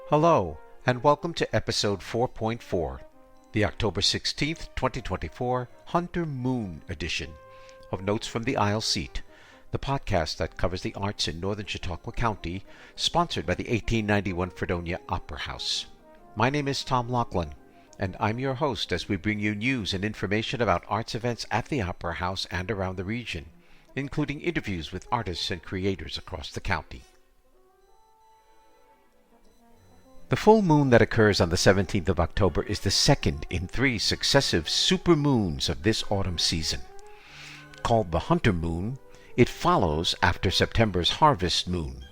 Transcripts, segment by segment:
Hello, and welcome to episode 4.4, the October 16th, 2024 Hunter Moon edition of Notes from the Aisle Seat, the podcast that covers the arts in northern Chautauqua County, sponsored by the 1891 Fredonia Opera House. My name is Tom Laughlin, and I'm your host as we bring you news and information about arts events at the Opera House and around the region, including interviews with artists and creators across the county. The full moon that occurs on the 17th of October is the second in 3 successive supermoons of this autumn season. Called the Hunter Moon, it follows after September's Harvest Moon.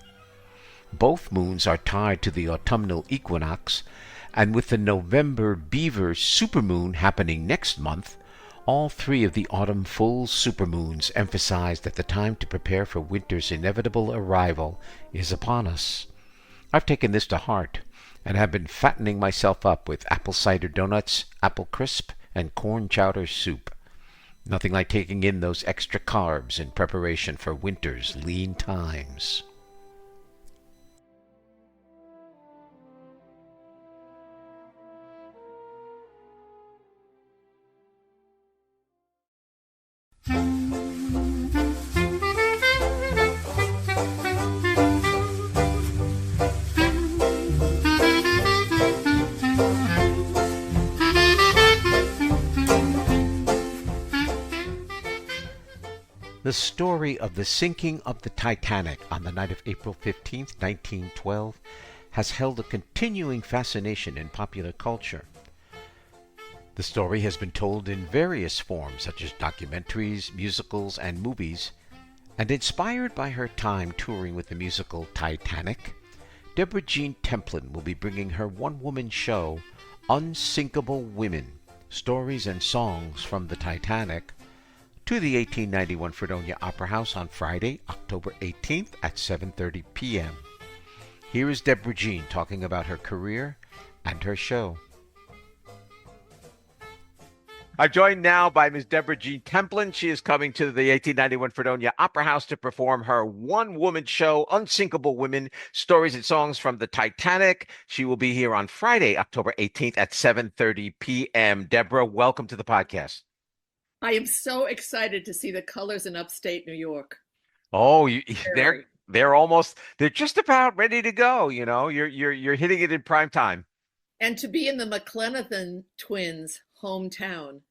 Both moons are tied to the autumnal equinox, and with the November Beaver supermoon happening next month, all 3 of the autumn full supermoons emphasize that the time to prepare for winter's inevitable arrival is upon us. I've taken this to heart, and have been fattening myself up with apple cider donuts, apple crisp, and corn chowder soup. Nothing like taking in those extra carbs in preparation for winter's lean times. The story of the sinking of the Titanic on the night of April 15, 1912, has held a continuing fascination in popular culture. The story has been told in various forms, such as documentaries, musicals, and movies, and inspired by her time touring with the musical Titanic, Deborah Jean Templin will be bringing her one-woman show, Unsinkable Women, Stories and Songs from the Titanic, to the 1891 Fredonia Opera House on Friday, October 18th at 7:30 p.m. Here is Deborah Jean talking about her career and her show. I'm joined now by Ms. Deborah Jean Templin. She is coming to the 1891 Fredonia Opera House to perform her one-woman show, Unsinkable Women, Stories and Songs from the Titanic. She will be here on Friday, October 18th at 7:30 p.m. Deborah, welcome to the podcast. I am so excited to see the colors in upstate New York. Oh, they're just about ready to go. You know, you're hitting it in prime time. And to be in the McLenathan twins' hometown,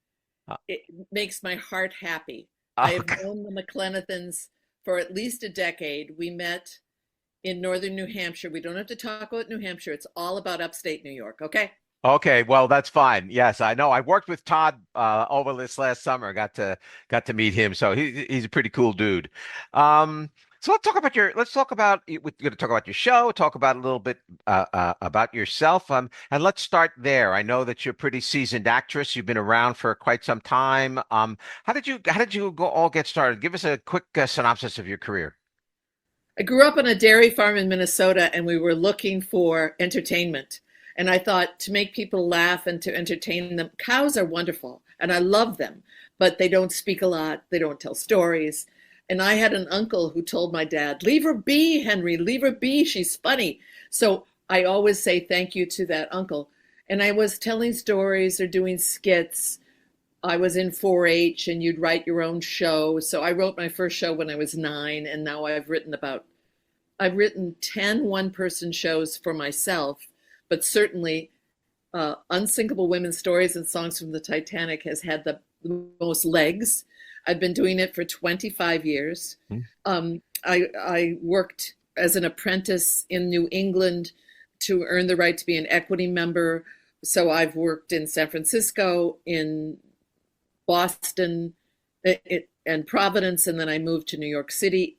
it makes my heart happy. I have known the McLenathans for at least a decade. We met in northern New Hampshire. We don't have to talk about New Hampshire. It's all about upstate New York, okay? Okay, well, that's fine. Yes, I know. I worked with Todd over this last summer. Got to meet him. So he's a pretty cool dude. So we're going to talk about your show, talk about a little bit about yourself. And let's start there. I know that you're a pretty seasoned actress. You've been around for quite some time. How did you all get started? Give us a quick synopsis of your career. I grew up on a dairy farm in Minnesota, and we were looking for entertainment. And I thought, to make people laugh and to entertain them, cows are wonderful and I love them, but they don't speak a lot. They don't tell stories. And I had an uncle who told my dad, "Leave her be, Henry, leave her be. She's funny." So I always say thank you to that uncle. And I was telling stories or doing skits. I was in 4-H and you'd write your own show. So I wrote my first show when I was 9. And now I've written 10 one-person shows for myself. But certainly, Unsinkable Women, Stories and Songs from the Titanic has had the most legs. I've been doing it for 25 years. I worked as an apprentice in New England to earn the right to be an equity member. So I've worked in San Francisco, in Boston, and Providence, and then I moved to New York City.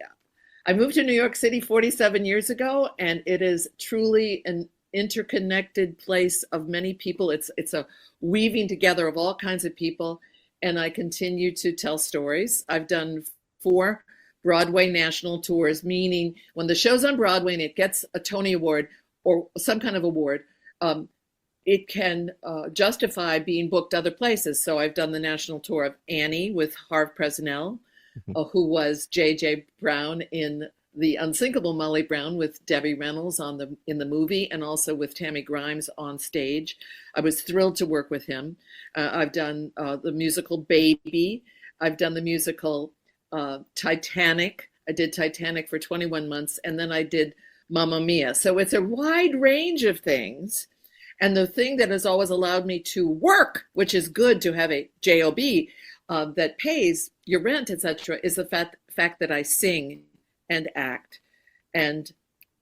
I moved to New York City 47 years ago, and it is truly an interconnected place of many people. It's a weaving together of all kinds of people, and I continue to tell stories. I've done 4 Broadway national tours, meaning when the show's on Broadway and it gets a Tony Award or some kind of award, it can justify being booked other places. So I've done the national tour of Annie with Harve Presnell. who was J.J. Brown in the Unsinkable Molly Brown with Debbie Reynolds in the movie, and also with Tammy Grimes on stage. I was thrilled to work with him. I've done the musical Baby. I've done the musical Titanic. I did Titanic for 21 months, and then I did Mamma Mia. So it's a wide range of things. And the thing that has always allowed me to work, which is good to have a job that pays your rent, etc., is the fact that I sing and act. And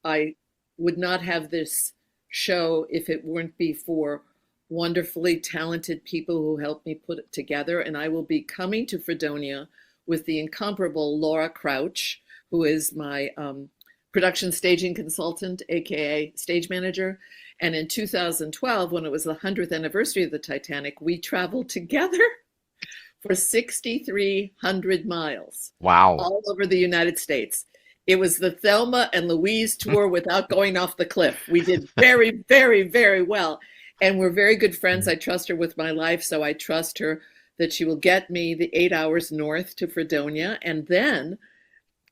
I would not have this show if it weren't be for wonderfully talented people who helped me put it together. And I will be coming to Fredonia with the incomparable Laura Crouch, who is my production staging consultant, aka stage manager. And in 2012, when it was the 100th anniversary of the Titanic, we traveled together for 6,300 miles. Wow. All over the United States. It was the Thelma and Louise tour without going off the cliff. We did very, very, very well. And we're very good friends. I trust her with my life, so I trust her that she will get me the 8 hours north to Fredonia. And then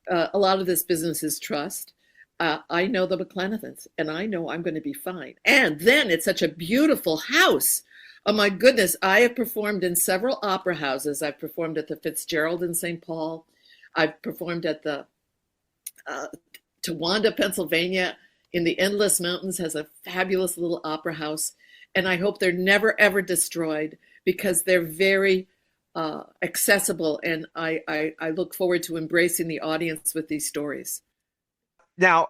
a lot of this business is trust. I know the McClenethans, and I know I'm going to be fine. And then it's such a beautiful house. Oh my goodness, I have performed in several opera houses. I've performed at the Fitzgerald in St. Paul. I've performed at the Towanda, Pennsylvania, in the Endless Mountains, has a fabulous little opera house. And I hope they're never, ever destroyed because they're very accessible. And I look forward to embracing the audience with these stories. Now,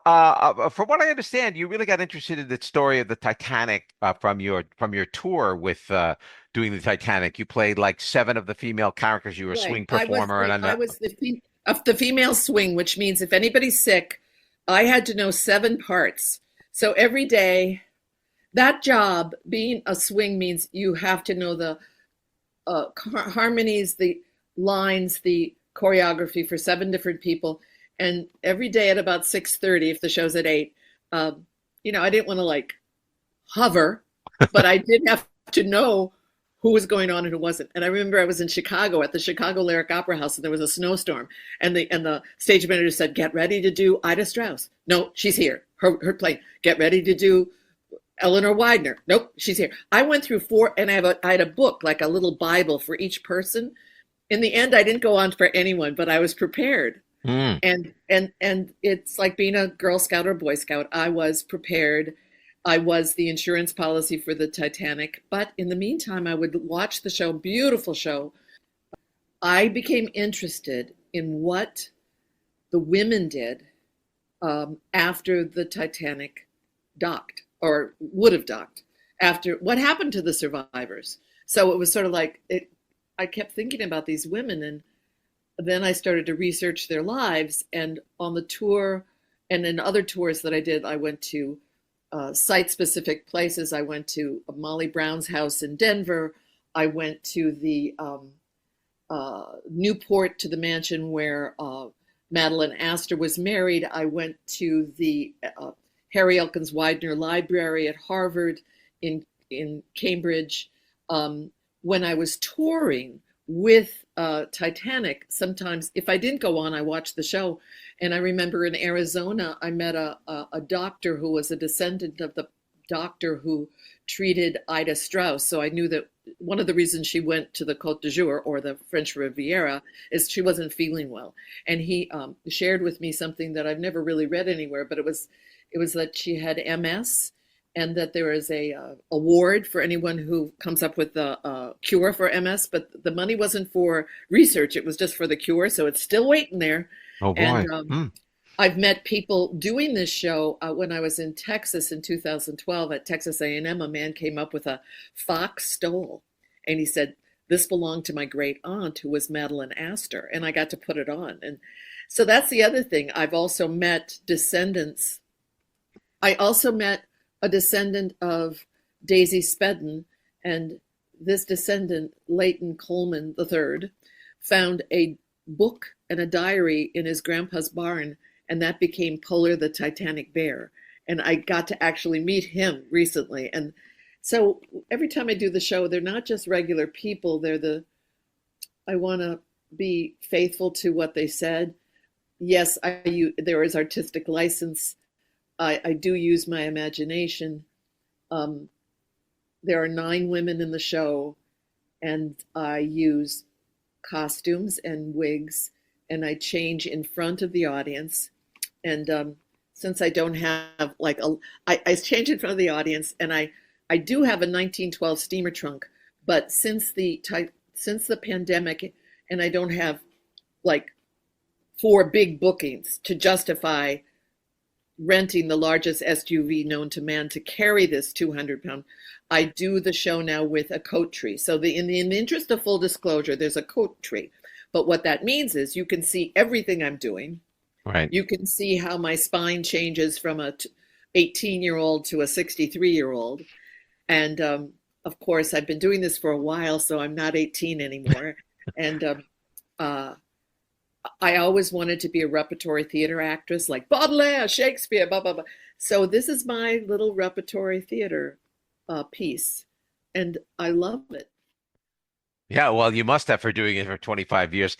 from what I understand, you really got interested in the story of the Titanic from your tour with doing the Titanic. You played like 7 of the female characters. You were a swing performer. I was the female swing, which means if anybody's sick, I had to know 7 parts. So every day, that job, being a swing, means you have to know the harmonies, the lines, the choreography for 7 different people. And every day at about 6:30, if the show's at 8, I didn't want to like hover, but I did have to know who was going on and who wasn't. And I remember I was in Chicago at the Chicago Lyric Opera House, and there was a snowstorm. And the stage manager said, "Get ready to do Ida Strauss." No, she's here. Her plane. Get ready to do Eleanor Widener. Nope, she's here. I went through 4, and I had a book, like a little Bible for each person. In the end, I didn't go on for anyone, but I was prepared. And it's like being a Girl Scout or Boy Scout. I was prepared. I was the insurance policy for the Titanic. But in the meantime, I would watch the show, beautiful show. I became interested in what the women did after the Titanic docked, or would have docked, after what happened to the survivors. So it was sort of like I kept thinking about these women, and then I started to research their lives. And on the tour and in other tours that I did, I went to site-specific places. I went to Molly Brown's house in Denver. I went to the Newport, to the mansion where Madeline Astor was married. I went to the Harry Elkins Widener Library at Harvard in Cambridge. When I was touring with Titanic, sometimes if I didn't go on, I watched the show. And I remember in Arizona, I met a doctor who was a descendant of the doctor who treated Ida Strauss. So I knew that one of the reasons she went to the Côte d'Azur, or the French Riviera, is she wasn't feeling well. And he shared with me something that I've never really read anywhere, but it was that she had MS, and that there is a award for anyone who comes up with a cure for MS, but the money wasn't for research, it was just for the cure, so it's still waiting there. Oh boy. And I've met people doing this show. When I was in Texas in 2012 at Texas A&M, a man came up with a fox stole, and he said, "This belonged to my great aunt, who was Madeline Astor," and I got to put it on. And so that's the other thing. I've also met descendants. I also met a descendant of Daisy Spedden, and this descendant, Leighton Coleman III, found a book and a diary in his grandpa's barn, and that became Polar the Titanic Bear. And I got to actually meet him recently. And so every time I do the show, they're not just regular people, I want to be faithful to what they said. Yes, there is artistic license. I do use my imagination. There are 9 women in the show, and I use costumes and wigs, and I change in front of the audience. And since I don't have I change in front of the audience, and I do have a 1912 steamer trunk, but since the pandemic, and I don't have like 4 big bookings to justify renting the largest SUV known to man to carry this 200-pound. I do the show now with a coat tree. So in the interest of full disclosure, there's a coat tree. But what that means is you can see everything I'm doing. Right. You can see how my spine changes from a 18-year-old to a 63-year-old. And of course, I've been doing this for a while, so I'm not 18 anymore. And I always wanted to be a repertory theater actress, like Baudelaire, Shakespeare, blah, blah, blah. So this is my little repertory theater piece, and I love it. Yeah, well, you must have for doing it for 25 years.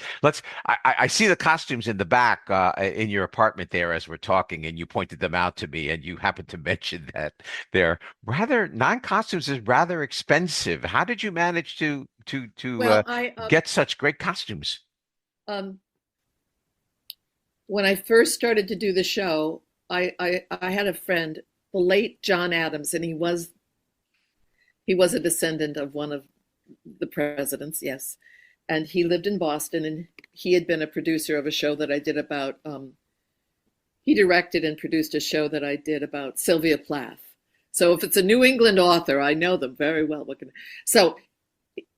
I see the costumes in the back in your apartment there as we're talking, and you pointed them out to me, and you happened to mention that they're rather, 9 costumes is rather expensive. How did you manage to get such great costumes? When I first started to do the show, I had a friend, the late John Adams, and he was a descendant of one of the presidents, yes. And he lived in Boston, and he had been a producer of a show that I did about, he directed and produced a show that I did about Sylvia Plath. So if it's a New England author, I know them very well. So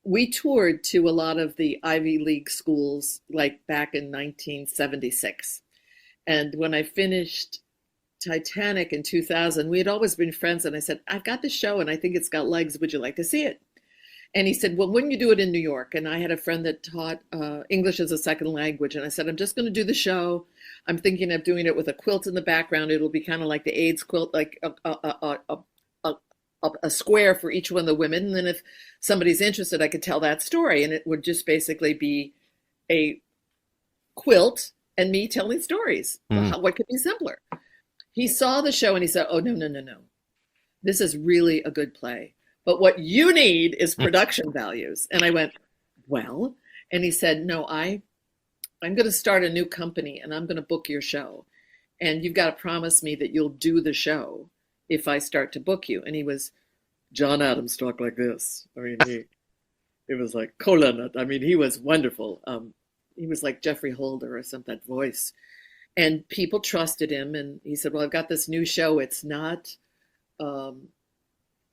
we toured to a lot of the Ivy League schools, like back in 1976. And when I finished Titanic in 2000, we had always been friends. And I said, I've got this show and I think it's got legs. Would you like to see it? And he said, well, wouldn't you do it in New York? And I had a friend that taught English as a second language. And I said, I'm just going to do the show. I'm thinking of doing it with a quilt in the background. It'll be kind of like the AIDS quilt, like a square for each one of the women. And then if somebody's interested, I could tell that story. And it would just basically be a quilt and me telling stories. What could be simpler? He saw the show and he said, oh, no. This is really a good play. But what you need is production values. And I went, well, and he said, no, I'm going to start a new company and I'm going to book your show. And you've got to promise me that you'll do the show if I start to book you. And he was, John Adams talked like this. I mean, it was like cola nut. I mean, he was wonderful. He was like Jeffrey Holder or something, that voice. And people trusted him. And he said, well, I've got this new show. It's not,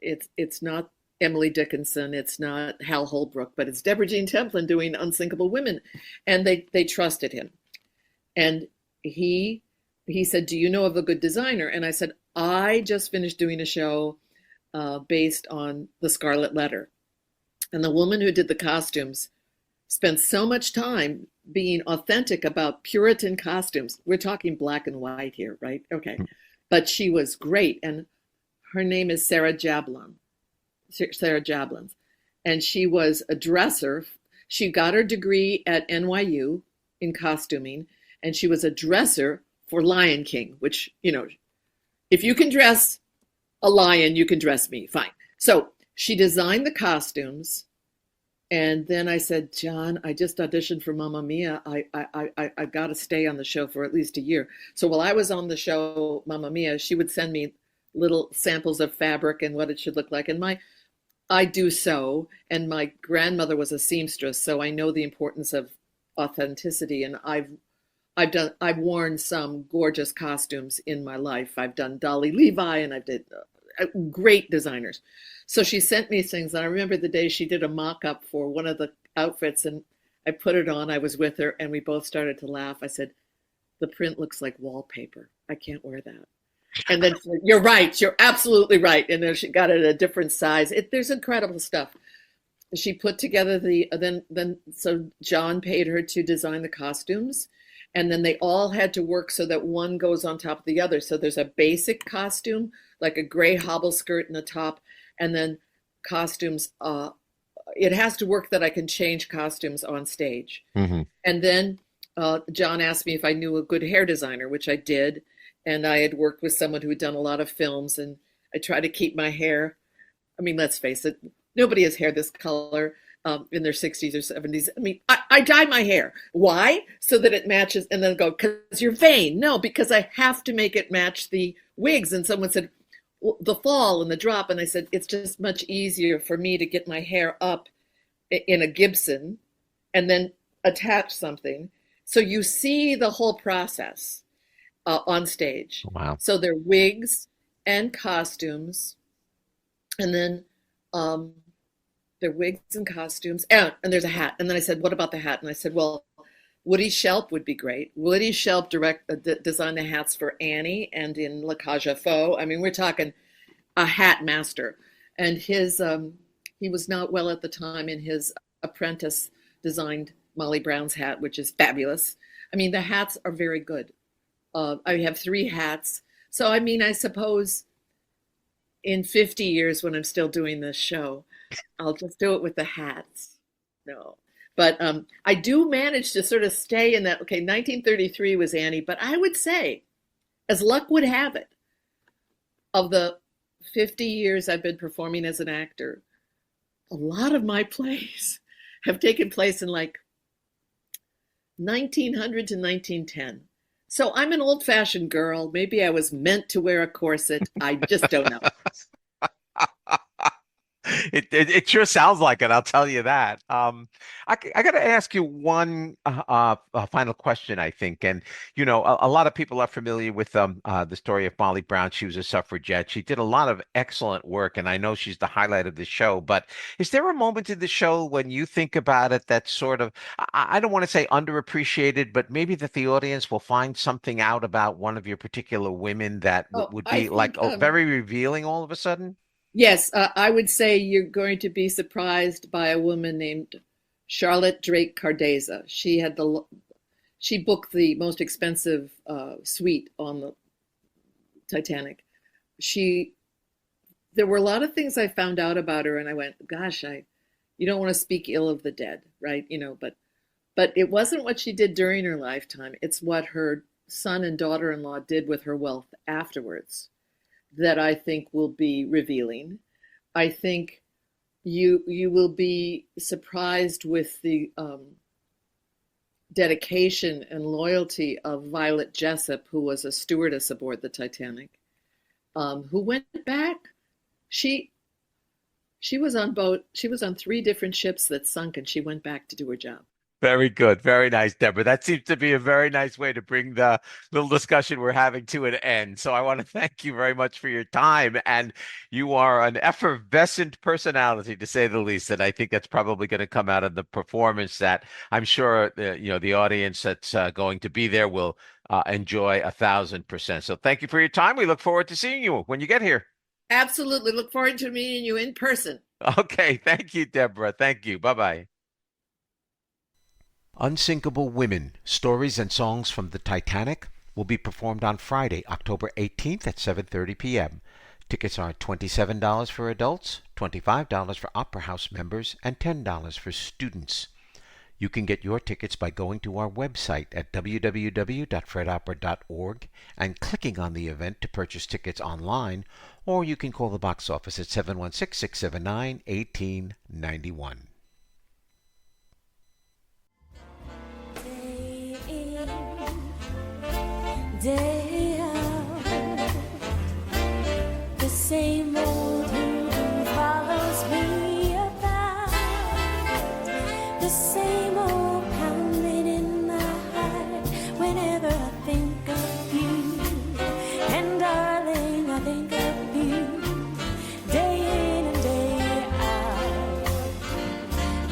it's not Emily Dickinson. It's not Hal Holbrook, but it's Deborah Jean Templin doing Unsinkable Women. And they trusted him. And he said, do you know of a good designer? And I said, I just finished doing a show based on The Scarlet Letter. And the woman who did the costumes spent so much time being authentic about Puritan costumes. We're talking black and white here, right? Okay. But she was great. And her name is Sarah Jablon. And she was a dresser. She got her degree at NYU in costuming. And she was a dresser for Lion King, which, you know, if you can dress a lion, you can dress me, fine. So she designed the costumes. And then I said, John, I just auditioned for Mamma Mia. I got to stay on the show for at least a year. So while I was on the show, Mamma Mia, she would send me little samples of fabric and what it should look like. And I do sew, and my grandmother was a seamstress, so I know the importance of authenticity. And I've worn some gorgeous costumes in my life. I've done Dolly Levi, and I've did great designers. So she sent me things, and I remember the day she did a mock-up for one of the outfits, and I put it on. I was with her, and we both started to laugh. I said, the print looks like wallpaper. I can't wear that. And then, you're right. You're absolutely right. And then she got it a different size. There's incredible stuff. She put together so John paid her to design the costumes. And then they all had to work so that one goes on top of the other. So there's a basic costume, like a gray hobble skirt and a top, and then costumes it has to work that I can change costumes on stage. Mm-hmm. And then John asked me if I knew a good hair designer, which I did. And I had worked with someone who had done a lot of films, and I try to keep my hair. I mean, let's face it, nobody has hair this color in their 60s or 70s. I mean, I dye my hair. Why? So that it matches, and then go, because you're vain. No, because I have to make it match the wigs. And someone said, well, the fall and the drop. And I said, it's just much easier for me to get my hair up in a Gibson and then attach something. So you see the whole process on stage. Wow. So they're wigs and costumes, and then they're wigs and costumes, and there's a hat. And then I said, what about the hat? And I said, well, Woody Shelp would be great. Woody Shelp designed the hats for Annie and in La Cage aux Folles. I mean, we're talking a hat master. And his he was not well at the time, and his apprentice designed Molly Brown's hat, which is fabulous. I mean, the hats are very good. I have 3 hats. So, I mean, I suppose in 50 years when I'm still doing this show, I'll just do it with the hats. No. But I do manage to sort of stay in that, okay, 1933 was Annie, but I would say, as luck would have it, of the 50 years I've been performing as an actor, a lot of my plays have taken place in like 1900 to 1910. So I'm an old-fashioned girl. Maybe I was meant to wear a corset. I just don't know. It sure sounds like it. I'll tell you that. I got to ask you one final question, I think. And you know, a lot of people are familiar with the story of Molly Brown. She was a suffragette. She did a lot of excellent work, and I know she's the highlight of the show. But is there a moment in the show when you think about it that's sort of, I don't want to say underappreciated, but maybe that the audience will find something out about one of your particular women that would be very revealing all of a sudden? Yes, I would say you're going to be surprised by a woman named Charlotte Drake Cardeza. She booked the most expensive suite on the Titanic. There were a lot of things I found out about her, and I went, gosh, you don't want to speak ill of the dead, right? You know, but it wasn't what she did during her lifetime. It's what her son and daughter-in-law did with her wealth afterwards that I think will be revealing. I think you will be surprised with the dedication and loyalty of Violet Jessup, who was a stewardess aboard the Titanic, who went back. She was on 3 different ships that sunk, and she went back to do her job. Very good. Very nice, Deborah. That seems to be a very nice way to bring the little discussion we're having to an end. So I want to thank you very much for your time. And you are an effervescent personality, to say the least. And I think that's probably going to come out of the performance that I'm sure the audience that's going to be there will enjoy 1,000%. So thank you for your time. We look forward to seeing you when you get here. Absolutely. Look forward to meeting you in person. Okay. Thank you, Deborah. Thank you. Bye-bye. Unsinkable Women, Stories and Songs from the Titanic will be performed on Friday, October 18th at 7:30 p.m. Tickets are $27 for adults, $25 for Opera House members, and $10 for students. You can get your tickets by going to our website at www.fredopera.org and clicking on the event to purchase tickets online, or you can call the box office at 716-679-1891. Day out, the same old who follows me about, the same old pounding in my heart whenever I think of you, and darling, I think of you, day in and day out,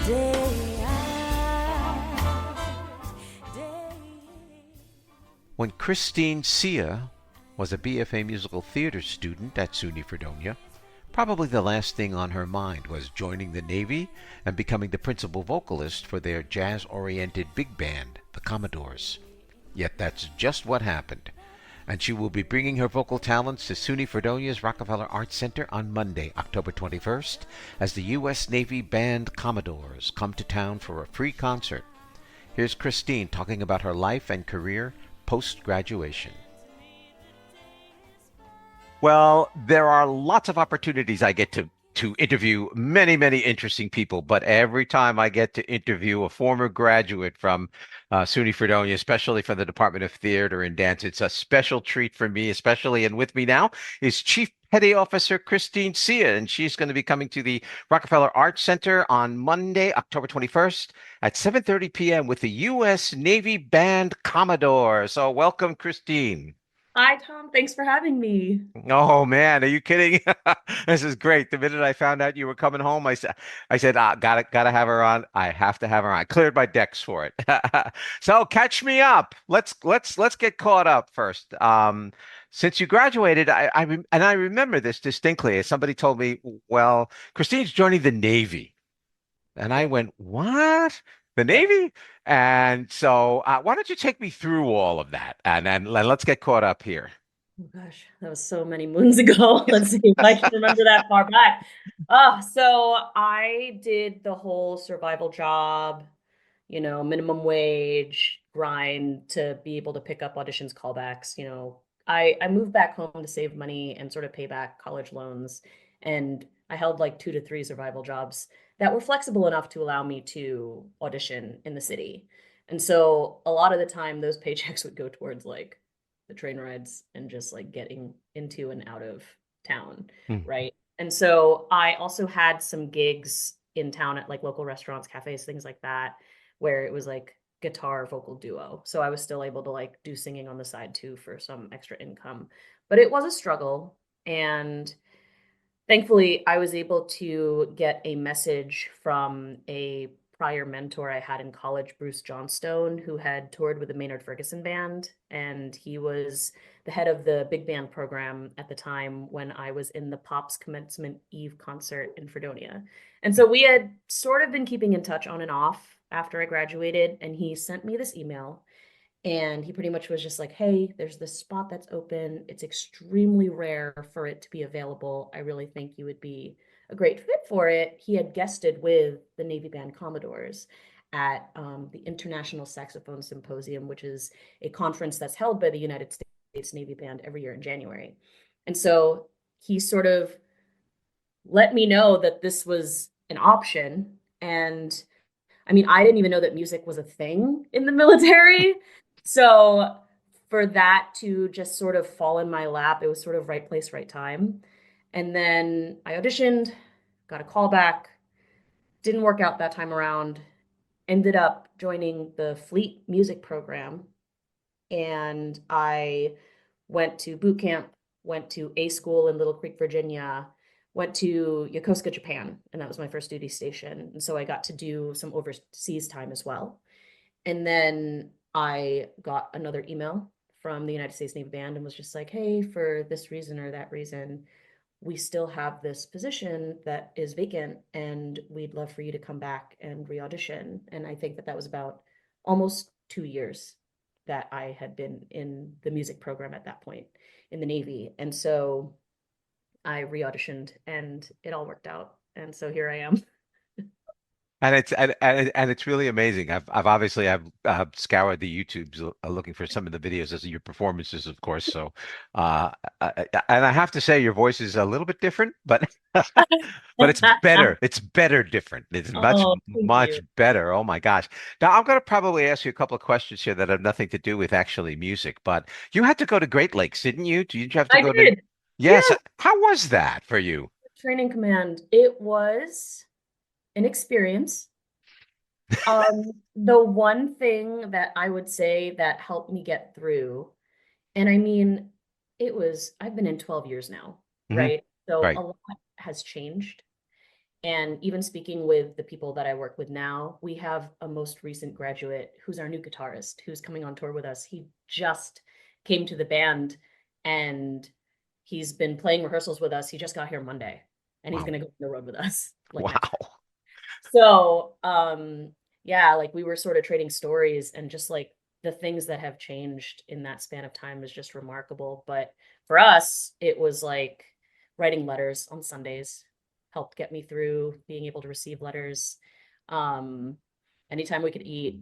day out, day. When Kristine Hsia was a BFA musical theater student at SUNY Fredonia, probably the last thing on her mind was joining the Navy and becoming the principal vocalist for their jazz-oriented big band, the Commodores. Yet that's just what happened. and she will be bringing her vocal talents to SUNY Fredonia's Rockefeller Arts Center on Monday, October 21st, as the US Navy Band Commodores come to town for a free concert. Here's Kristine talking about her life and career post-graduation. Well, there are lots of opportunities I get to interview many interesting people, but every time I get to interview a former graduate from SUNY Fredonia, especially from the Department of Theater and Dance, it's a special treat for me, especially. And with me now is Chief Petty Officer Kristine Hsia, and she's going to be coming to the Rockefeller Arts Center on Monday, October 21st at 7:30 p.m. with the US Navy Band Commodores. So welcome, Kristine. Hi, Tom. Thanks for having me. Oh man, are you kidding? This is great. The minute I found out you were coming home, I said, gotta have her on. I have to have her on. I cleared my decks for it. So catch me up. Let's get caught up first. Since you graduated, I remember this distinctly. As somebody told me, well, Kristine's joining the Navy, and I went, what? The Navy? And so, why don't you take me through all of that, and then let's get caught up here. Oh gosh, that was so many moons ago. Let's see if I can remember that far back. So I did the whole survival job, minimum wage grind to be able to pick up auditions, callbacks. I moved back home to save money and sort of pay back college loans. And I held like 2 to 3 survival jobs that were flexible enough to allow me to audition in the city. And so a lot of the time those paychecks would go towards like the train rides and just like getting into and out of town, right? And so I also had some gigs in town at like local restaurants, cafes, things like that, where it was like guitar vocal duo. So I was still able to like do singing on the side too for some extra income. But it was a struggle. And thankfully, I was able to get a message from a prior mentor I had in college, Bruce Johnstone, who had toured with the Maynard Ferguson Band. And he was the head of the big band program at the time when I was in the Pops Commencement Eve concert in Fredonia. And so we had sort of been keeping in touch on and off after I graduated. And he sent me this email. And he pretty much was just like, hey, there's this spot that's open. It's extremely rare for it to be available. I really think you would be a great fit for it. He had guested with the Navy Band Commodores at the International Saxophone Symposium, which is a conference that's held by the United States Navy Band every year in January. And so he sort of let me know that this was an option. And I mean, I didn't even know that music was a thing in the military. So for that to just sort of fall in my lap, it was sort of right place, right time. And then I auditioned, got a call back, didn't work out that time around, ended up joining the Fleet music program. And I went to boot camp, went to A school in Little Creek, Virginia, went to Yokosuka, Japan, and that was my first duty station. And so I got to do some overseas time as well. And then I got another email from the United States Navy Band and was just like, hey, for this reason or that reason, we still have this position that is vacant and we'd love for you to come back and re-audition. And I think that was about almost 2 years that I had been in the music program at that point in the Navy. And so I re-auditioned and it all worked out. And so here I am. And it's really amazing. I've obviously scoured the YouTubes looking for some of the videos as your performances, of course. So, and I have to say your voice is a little bit different, but but it's better. It's better different. It's much better. Oh my gosh! Now I'm going to probably ask you a couple of questions here that have nothing to do with actually music. But you had to go to Great Lakes, didn't you? Did you have to I go did. to? Yes. How was that for you? Training command. It was an experience. The one thing that I would say that helped me get through, and I mean, I've been in 12 years now, right? So Right. a lot has changed. And even speaking with the people that I work with now, we have a most recent graduate who's our new guitarist, who's coming on tour with us. He just came to the band and he's been playing rehearsals with us. He just got here Monday and he's Wow. going to go on the road with us. Like Wow. next. So, yeah, like we were sort of trading stories and just like the things that have changed in that span of time is just remarkable. But for us, it was like writing letters on Sundays helped get me through being able to receive letters. Um, Anytime we could eat,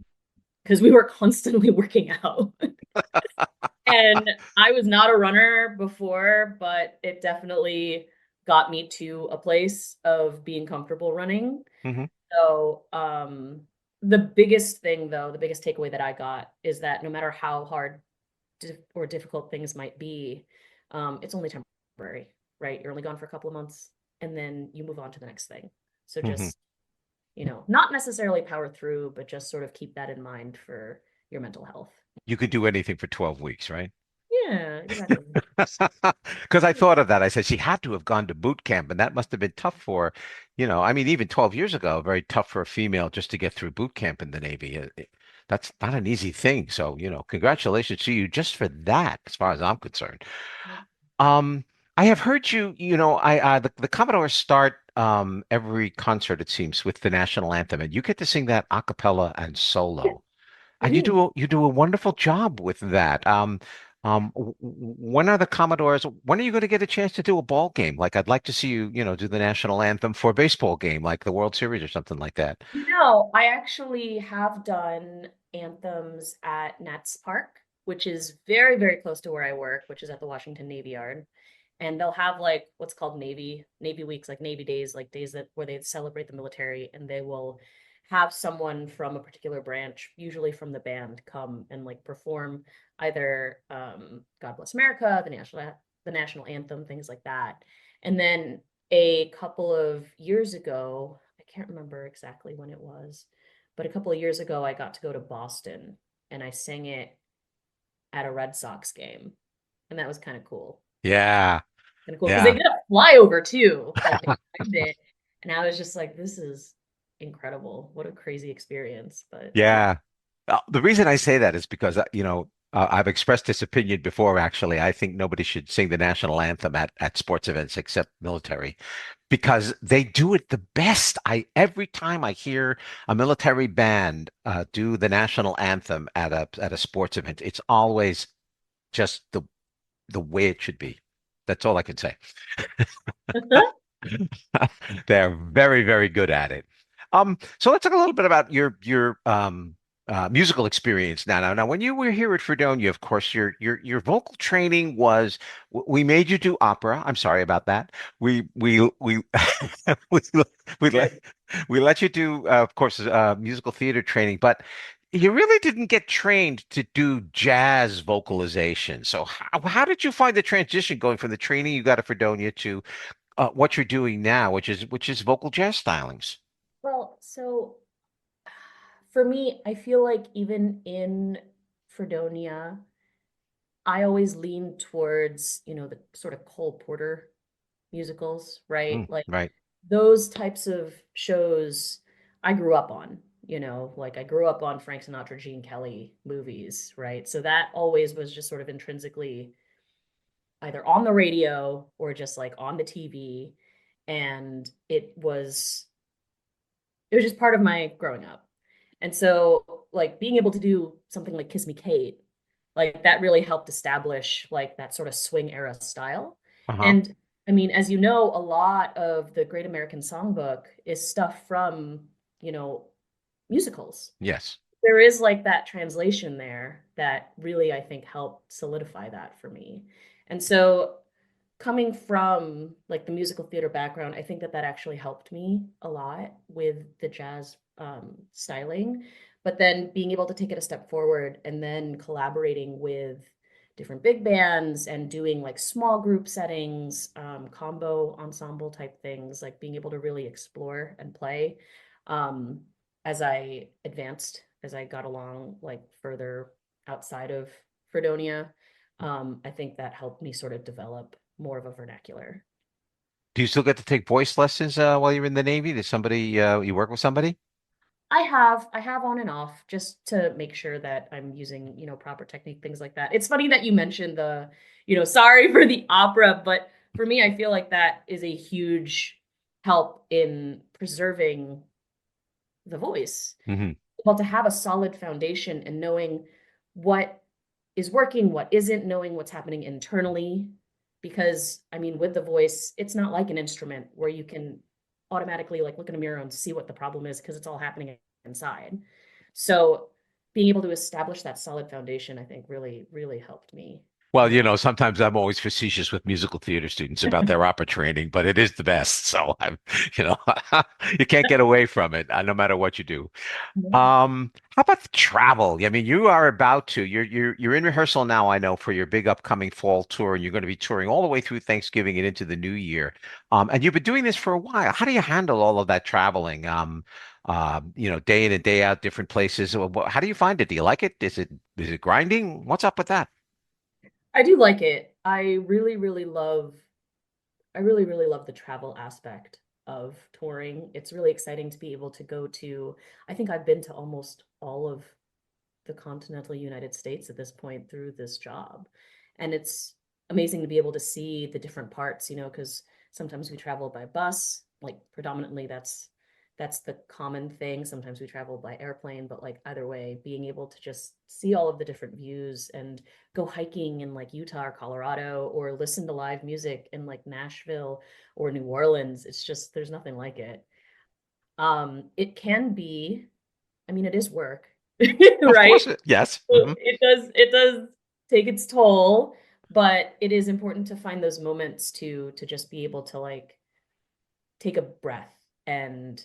because we were constantly working out. And I was not a runner before, but it definitely got me to a place of being comfortable running. Hmm. So, the biggest thing though, the biggest takeaway that I got is that no matter how hard or difficult things might be, it's only temporary, right? You're only gone for a couple of months and then you move on to the next thing. So Hmm. just, not necessarily power through, but just sort of keep that in mind for your mental health. You could do anything for 12 weeks, right? Yeah, exactly. Because I thought of that. I said she had to have gone to boot camp, and that must have been tough for, I mean, even 12 years ago, very tough for a female just to get through boot camp in the Navy. That's not an easy thing. So, congratulations to you just for that, as far as I'm concerned. Um, I have heard you, the Commodores start every concert, it seems, with the national anthem, and you get to sing that a cappella and Yeah, solo. we And you do. do a wonderful job with that. When are the Commodores? When are you going to get a chance to do a ball game? Like I'd like to see you, do the national anthem for a baseball game, like the World Series or something like that. No, I actually have done anthems at Nats Park, which is very, very close to where I work, which is at the Washington Navy Yard. And they'll have like what's called Navy weeks, like Navy days, like days that where they celebrate the military, and they will have someone from a particular branch, usually from the band, come and like perform either God Bless America, the national anthem, things like that. And then a couple of years ago, I can't remember exactly when it was, but a couple of years ago, I got to go to Boston and I sang it at a Red Sox game. And that was kind of cool. Yeah, Kind of cool because they yeah, did a flyover too. Like they timed it. And I was just like, this is incredible. What a crazy experience. But yeah. yeah. The reason I say that is because I've expressed this opinion before. Actually, I think nobody should sing the national anthem at sports events except military, because they do it the best. I Every time I hear a military band do the national anthem at a sports event, it's always just the way it should be. That's all I can say. They're very, very good at it. So let's talk a little bit about your musical experience now. Now, when you were here at Fredonia, of course, your vocal training was we made you do opera. I'm sorry about that. We we we let we let you do, of course, musical theater training, but you really didn't get trained to do jazz vocalization. So how did you find the transition going from the training you got at Fredonia to what you're doing now, which is vocal jazz stylings? Well, so for me, I feel like even in Fredonia, I always lean towards, the sort of Cole Porter musicals, right? Like Right. those types of shows I grew up on, like I grew up on Frank Sinatra, Gene Kelly movies, right? So that always was just sort of intrinsically either on the radio or just like on the TV. And it was just part of my growing up. And so like being able to do something like Kiss Me Kate, like that really helped establish like that sort of swing era style. Uh-huh. And I mean, as you know, a lot of the Great American Songbook is stuff from, you know, musicals. Yes. There is like that translation there that really, I think, helped solidify that for me. And so coming from like the musical theater background, I think that that actually helped me a lot with the jazz styling. But then being able to take it a step forward and then collaborating with different big bands and doing like small group settings, combo ensemble type things, like being able to really explore and play um, as I advanced, as I got along like further outside of Fredonia. I think that helped me sort of develop more of a vernacular. Do you still get to take voice lessons while you're in the Navy? Does somebody you work with somebody? I have on and off just to make sure that I'm using, proper technique, things like that. It's funny that you mentioned the, sorry for the opera, but for me, I feel like that is a huge help in preserving the voice. Hmm. Well, to have a solid foundation and knowing what is working, what isn't, knowing what's happening internally. Because I mean, with the voice, it's not like an instrument where you can automatically like look in a mirror and see what the problem is because it's all happening inside. So being able to establish that solid foundation, I think really, really helped me Well, in that. sometimes I'm always facetious with musical theater students about their opera training, but it is the best. So you know, you can't get away from it, no matter what you do. How about the travel? I mean, you are about to. You're in rehearsal now, I know, for your big upcoming fall tour, and you're going to be touring all the way through Thanksgiving and into the new year. And you've been doing this for a while. How do you handle all of that traveling? Day in and day out, different places. How do you find it? Do you like it? Is it grinding? What's up with that? I do like it. I really, really love the travel aspect of touring. It's really exciting to be able to go to, I think I've been to almost all of the continental United States at this point through this job. And it's amazing to be able to see the different parts, because sometimes we travel by bus, like predominantly that's the common thing. Sometimes we travel by airplane, but like either way, being able to just see all of the different views and go hiking in like Utah or Colorado or listen to live music in like Nashville or New Orleans, it's just there's nothing like it. It can be, I mean, it is work, Of right? course, yes. So it does take its toll, but it is important to find those moments to just be able to like take a breath and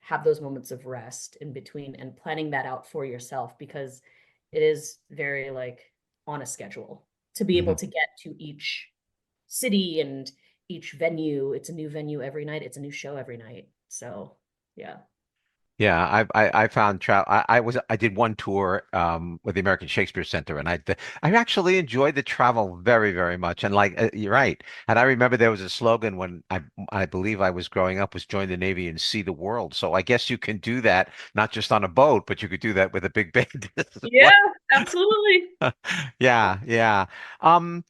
have those moments of rest in between and planning that out for yourself because it is very like on a schedule to be able Mhm. to get to each city and each venue. It's a new venue every night. It's a new show every night. So yeah. Yeah, I found travel. I did one tour with the American Shakespeare Center, and I actually enjoyed the travel very very much. And like you're right, and I remember there was a slogan when I believe I was growing up was join the Navy and see the world. So I guess you can do that not just on a boat, but you could do that with a big band as Yeah, well. absolutely. Yeah, yeah. Um,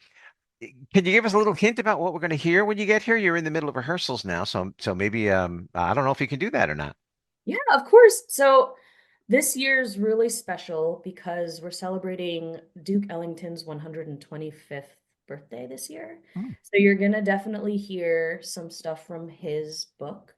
can you give us a little hint about what we're going to hear when you get here? You're in the middle of rehearsals now, so maybe I don't know if you can do that or not. Yeah, of course. So this year's really special because we're celebrating Duke Ellington's 125th birthday this year. Hmm. So you're gonna definitely hear some stuff from his book.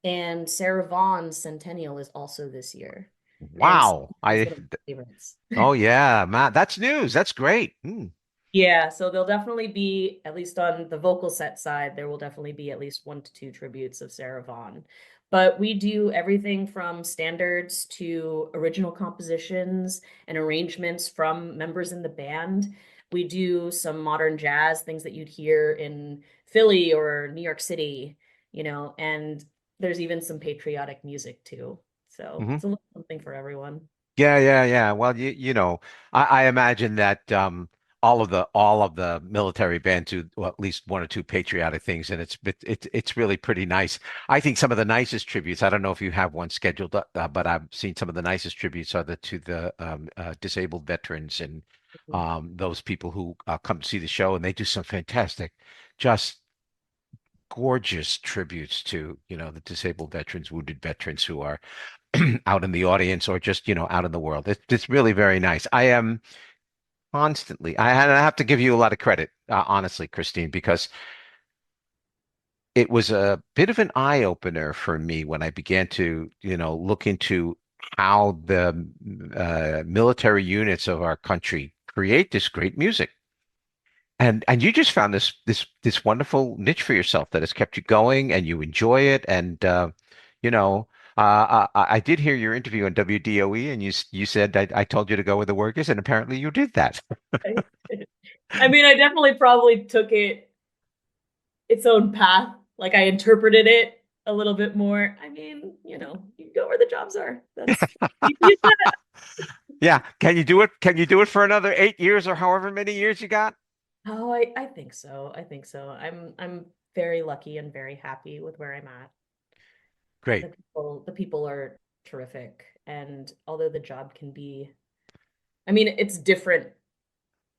And Sarah Vaughan's centennial is also this year. And Wow. is one of my favorites. Oh yeah, Matt, that's news. That's great. Mm. Yeah, so there'll definitely be, at least on the vocal set side, there will definitely be at least 1 to 2 tributes of Sarah Vaughan. But we do everything from standards to original compositions and arrangements from members in the band. We do some modern jazz, things that you'd hear in Philly or New York City, and there's even some patriotic music too. So Hmm. it's a little something for everyone. Yeah, yeah, yeah. Well, I imagine that all of the military bands do well, at least one or two patriotic things, and it's really pretty nice. I think some of the nicest tributes. I don't know if you have one scheduled, but I've seen some of the nicest tributes are to the disabled veterans and Mhm. those people who come to see the show, and they do some fantastic, just gorgeous tributes to the disabled veterans, wounded veterans who are out in the audience or just out in the world. It's really very nice. I am constantly. I have to give you a lot of credit, honestly, Kristine, because it was a bit of an eye opener for me when I began to look into how the military units of our country create this great music. And you just found this wonderful niche for yourself that has kept you going and you enjoy it. And you know, I did hear your interview on WDOE, and you said I told you to go where the work is, and apparently you did that. I mean, I definitely probably took it its own path. Like I interpreted it a little bit more. I mean, you go where the jobs are. That's you said it. Yeah. Can you do it? Can you do it for another 8 years or however many years you got? Oh, I think so. I think so. I'm very lucky and very happy with where I'm at. Great. The people are terrific. And although the job can be, I mean, it's different.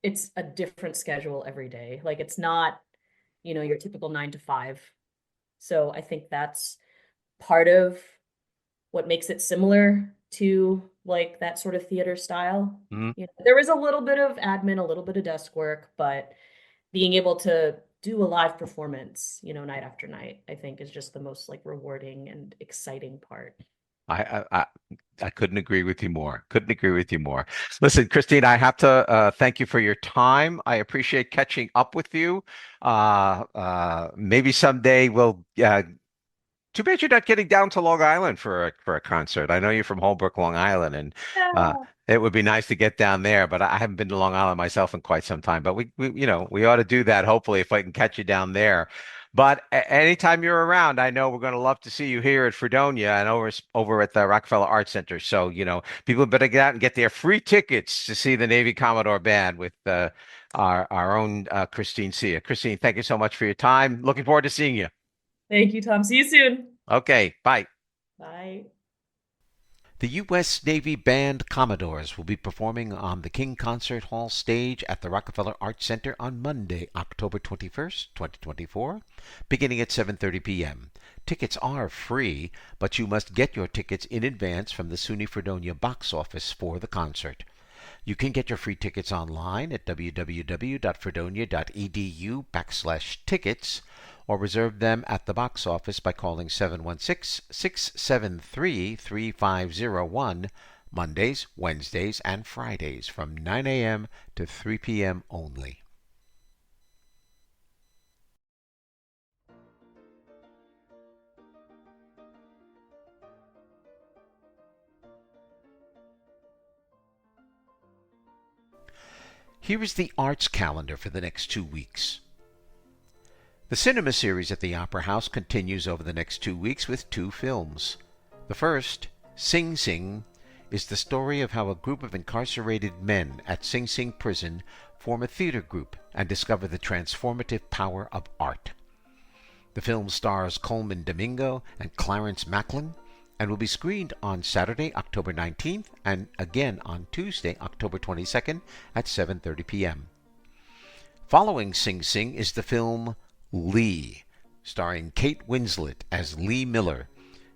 It's a different schedule every day. Like it's not, your typical 9 to 5. So I think that's part of what makes it similar to like that sort of theater style. Mhm. You know, there is a little bit of admin, a little bit of desk work, but being able to do a live performance, you know, night after night, I think is just the most like rewarding and exciting part. I couldn't agree with you more. Couldn't agree with you more. Listen, Kristine, I have to thank you for your time. I appreciate catching up with you. Maybe someday we'll. Too bad you're not getting down to Long Island for a concert. I know you're from Holbrook, Long Island, and uh, Yeah. it would be nice to get down there. But I haven't been to Long Island myself in quite some time. But we ought to do that. Hopefully, if I can catch you down there. But anytime you're around, I know we're going to love to see you here at Fredonia and over at the Rockefeller Art Center. So, people better get out and get their free tickets to see the Navy Commodore Band with our own Kristine Hsia. Kristine, thank you so much for your time. Looking forward to seeing you. Thank you, Tom. See you soon. Okay, bye. Bye. The US Navy Band Commodores will be performing on the King Concert Hall stage at the Rockefeller Art Center on Monday, October 21st, 2024, beginning at 7:30 p.m. Tickets are free, but you must get your tickets in advance from the SUNY Fredonia box office for the concert. You can get your free tickets online at www.fredonia.edu/tickets or reserve them at the box office by calling 716-673-3501 Mondays, Wednesdays, and Fridays from 9 a.m. to 3 p.m. only. Here is the arts calendar for the next 2 weeks. The cinema series at the Opera House continues over the next 2 weeks with 2 films. The first, Sing Sing, is the story of how a group of incarcerated men at Sing Sing prison form a theater group and discover the transformative power of art. The film stars Coleman Domingo and Clarence Macklin and will be screened on Saturday, October 19th and again on Tuesday, October 22nd at 7:30 p.m. Following Sing Sing is the film Lee, starring Kate Winslet as Lee Miller,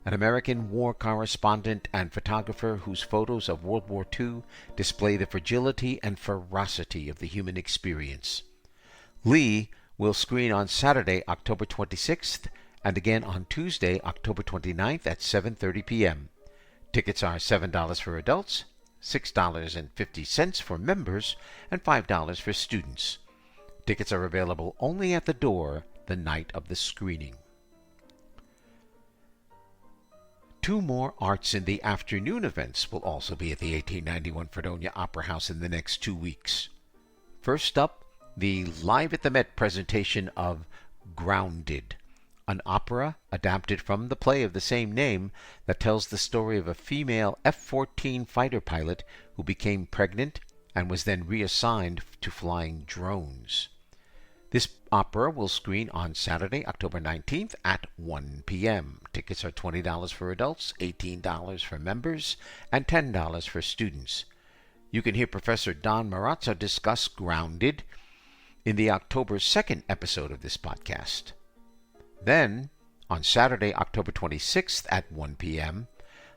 an American war correspondent and photographer whose photos of World War II display the fragility and ferocity of the human experience. Lee will screen on Saturday, October 26th, and again on Tuesday, October 29th at 7:30 p.m. Tickets are $7 for adults, $6.50 for members, and $5 for students. Tickets are available only at the door the night of the screening. 2 more Arts in the Afternoon events will also be at the 1891 Fredonia Opera House in the next 2 weeks. First up, the Live at the Met presentation of Grounded, an opera adapted from the play of the same name that tells the story of a female F-14 fighter pilot who became pregnant and was then reassigned to flying drones. This opera will screen on Saturday, October 19th at 1 p.m. Tickets are $20 for adults, $18 for members, and $10 for students. You can hear Professor Don Marazzo discuss Grounded in the October 2nd episode of this podcast. Then, on Saturday, October 26th at 1 p.m.,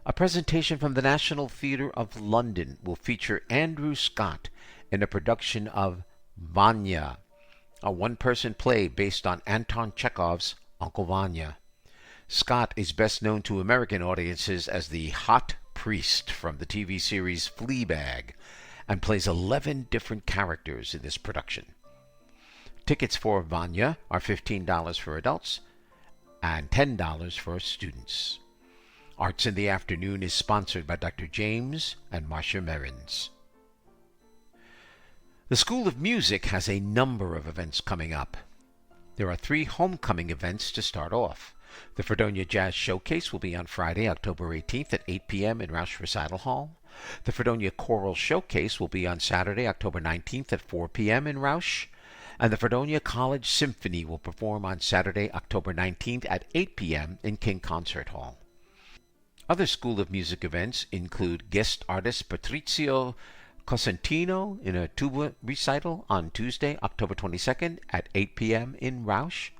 a presentation from the National Theatre of London will feature Andrew Scott in a production of Vanya, a one-person play based on Anton Chekhov's Uncle Vanya. Scott is best known to American audiences as the hot priest from the TV series Fleabag and plays 11 different characters in this production. Tickets for Vanya are $15 for adults and $10 for students. Arts in the Afternoon is sponsored by Dr. James and Marcia Merrins. The School of Music has a number of events coming up. There are 3 homecoming events to start off. The Fredonia Jazz Showcase will be on Friday, October 18th at 8 p.m. in Roush Recital Hall. The Fredonia Choral Showcase will be on Saturday, October 19th at 4 p.m. in Roush. And the Fredonia College Symphony will perform on Saturday, October 19th at 8 p.m. in King Concert Hall. Other School of Music events include guest artist Patrizio Cosentino in a tuba recital on Tuesday, October 22nd at 8 p.m. in Roush.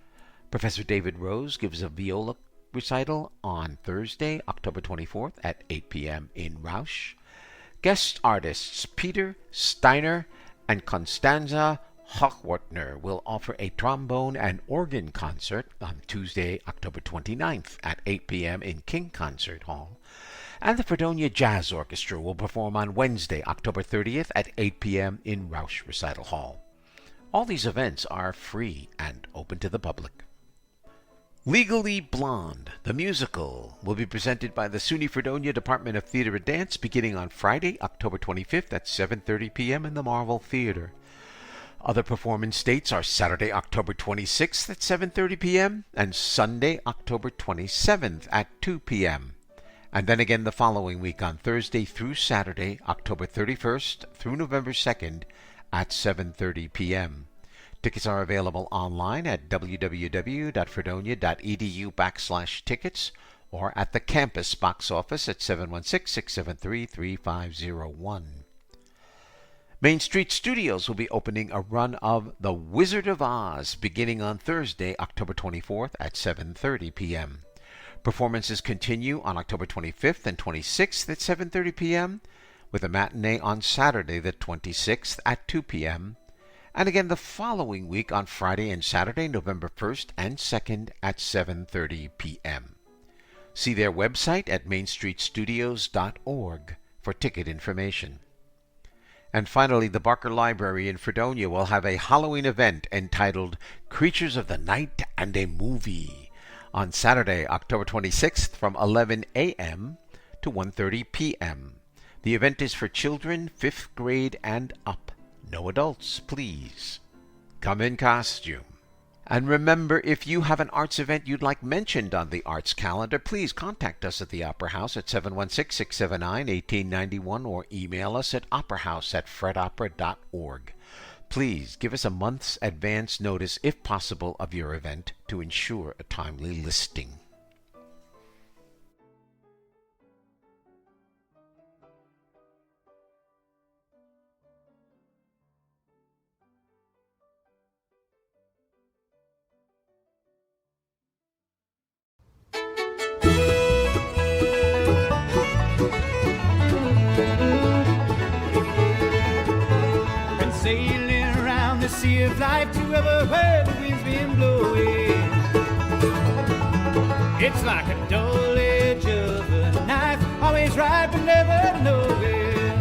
Professor David Rose gives a viola recital on Thursday, October 24th at 8 p.m. in Roush. Guest artists Peter Steiner and Constanza Hochwartner will offer a trombone and organ concert on Tuesday, October 29th at 8 p.m. in King Concert Hall. And the Fredonia Jazz Orchestra will perform on Wednesday, October 30th at 8 p.m. in Rausch Recital Hall. All these events are free and open to the public. Legally Blonde, the musical, will be presented by the SUNY Fredonia Department of Theater and Dance beginning on Friday, October 25th at 7:30 p.m. in the Marvel Theater. Other performance dates are Saturday, October 26th at 7:30 p.m. and Sunday, October 27th at 2 p.m. And then again the following week on Thursday through Saturday, October 31st through November 2nd at 7:30 p.m. Tickets are available online at www.fredonia.edu/tickets or at the campus box office at 716-673-3501. Main Street Studios will be opening a run of The Wizard of Oz beginning on Thursday, October 24th at 7:30 p.m. Performances continue on October 25th and 26th at 7:30 p.m., with a matinee on Saturday the 26th at 2 p.m., and again the following week on Friday and Saturday, November 1st and 2nd at 7:30 p.m. See their website at mainstreetstudios.org for ticket information. And finally, the Barker Library in Fredonia will have a Halloween event entitled Creatures of the Night and a Movie on Saturday, October 26th from 11 a.m. to 1:30 p.m. The event is for children 5th grade and up. No adults, please. Come in costume. And remember, if you have an arts event you'd like mentioned on the arts calendar, please contact us at the Opera House at 716-679-1891 or email us at operahouse@fredopera.org. Please give us a month's advance notice, if possible, of your event to ensure a timely listing. Sailing around the sea of life, you ever heard the wind's been blowing? It's like a dull edge of a knife, always right but never knowing.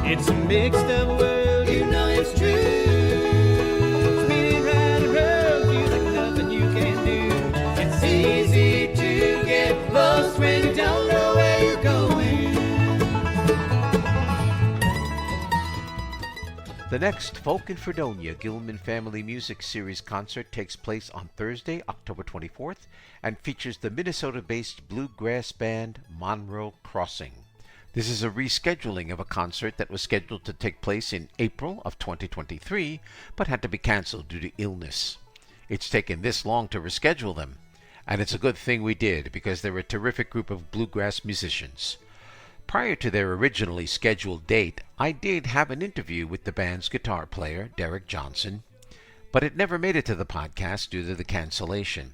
It's a mixed up world, you know it's true. Spinning round and round, feels like nothing you can do. It's easy to get lost when you don't know where you're going. The next Folk in Fredonia Gilman Family Music Series concert takes place on Thursday, October 24th, and features the Minnesota-based bluegrass band Monroe Crossing. This is a rescheduling of a concert that was scheduled to take place in April of 2023, but had to be canceled due to illness. It's taken this long to reschedule them, and it's a good thing we did because they're a terrific group of bluegrass musicians. Prior to their originally scheduled date, I did have an interview with the band's guitar player, Derek Johnson, but it never made it to the podcast due to the cancellation.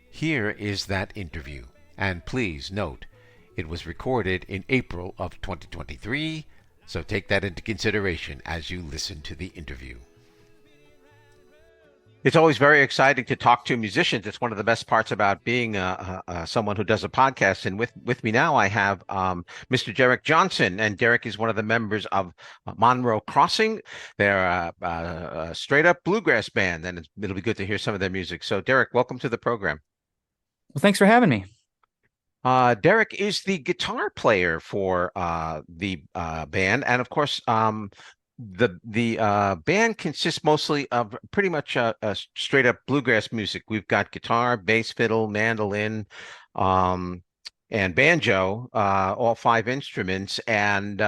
Here is that interview, and please note, it was recorded in April of 2023, so take that into consideration as you listen to the interview. It's always very exciting to talk to musicians. It's one of the best parts about being someone who does a podcast. And with me now, I have Mr. Derek Johnson. And Derek is one of the members of Monroe Crossing. They're a straight-up bluegrass band, and it'll be good to hear some of their music. So, Derek, welcome to the program. Well, thanks for having me. Derek is the guitar player for the band. And, of course, the band consists mostly of pretty much straight up bluegrass music. We've got guitar, bass, fiddle, mandolin, and banjo, all 5 instruments. And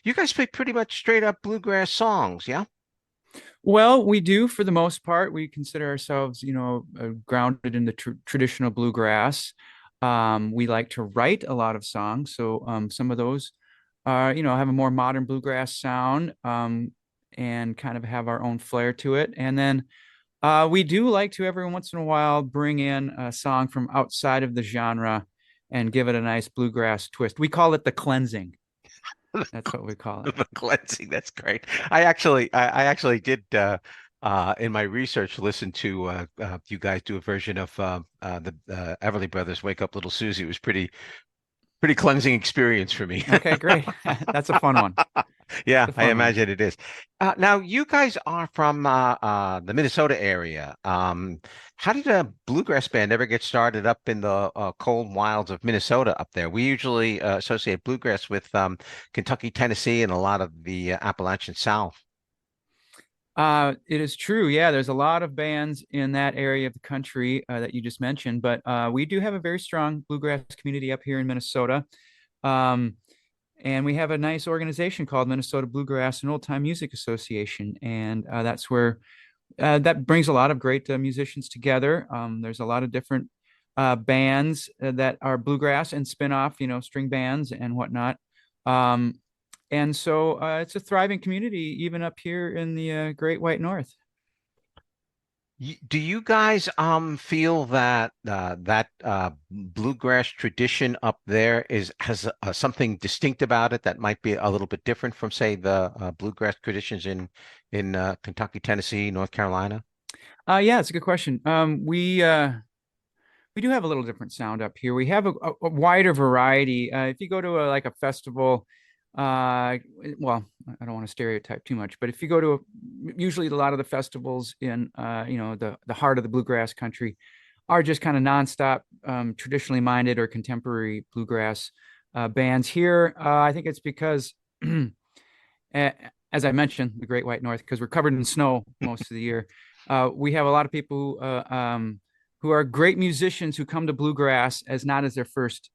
you guys play pretty much straight up bluegrass songs, yeah? Well, we do for the most part. We consider ourselves, grounded in the traditional bluegrass. We like to write a lot of songs, so some of those have a more modern bluegrass sound, and kind of have our own flair to it. And then we do like to every once in a while bring in a song from outside of the genre and give it a nice bluegrass twist. We call it the cleansing. That's what we call it. The cleansing. That's great. I actually did in my research listen to you guys do a version of the Everly Brothers "Wake Up Little Susie." It was pretty cleansing experience for me. Okay, great. That's a fun one. Yeah, It's a I fun one. imagine it is. Now, you guys are from the Minnesota area. How did a bluegrass band ever get started up in the cold wilds of Minnesota up there? We usually associate bluegrass with Kentucky, Tennessee, and a lot of the Appalachian South. It is true. Yeah, there's a lot of bands in that area of the country that you just mentioned, but we do have a very strong bluegrass community up here in Minnesota. And we have a nice organization called Minnesota Bluegrass and Old Time Music Association. And that's where that brings a lot of great musicians together. There's a lot of different bands that are bluegrass and spin-off, string bands and whatnot. And so it's a thriving community, even up here in the Great White North. Do you guys feel that that bluegrass tradition up there has something distinct about it that might be a little bit different from, say, the bluegrass traditions in Kentucky, Tennessee, North Carolina? Yeah, it's a good question. We do have a little different sound up here. We have a wider variety. If you go to like a festival, well, I don't want to stereotype too much, but if you go to usually a lot of the festivals in the heart of the bluegrass country are just kind of nonstop traditionally minded or contemporary bluegrass bands. Here I think it's because as I mentioned, the Great White North, because we're covered in snow most of the year, we have a lot of people who are great musicians who come to bluegrass as not as their first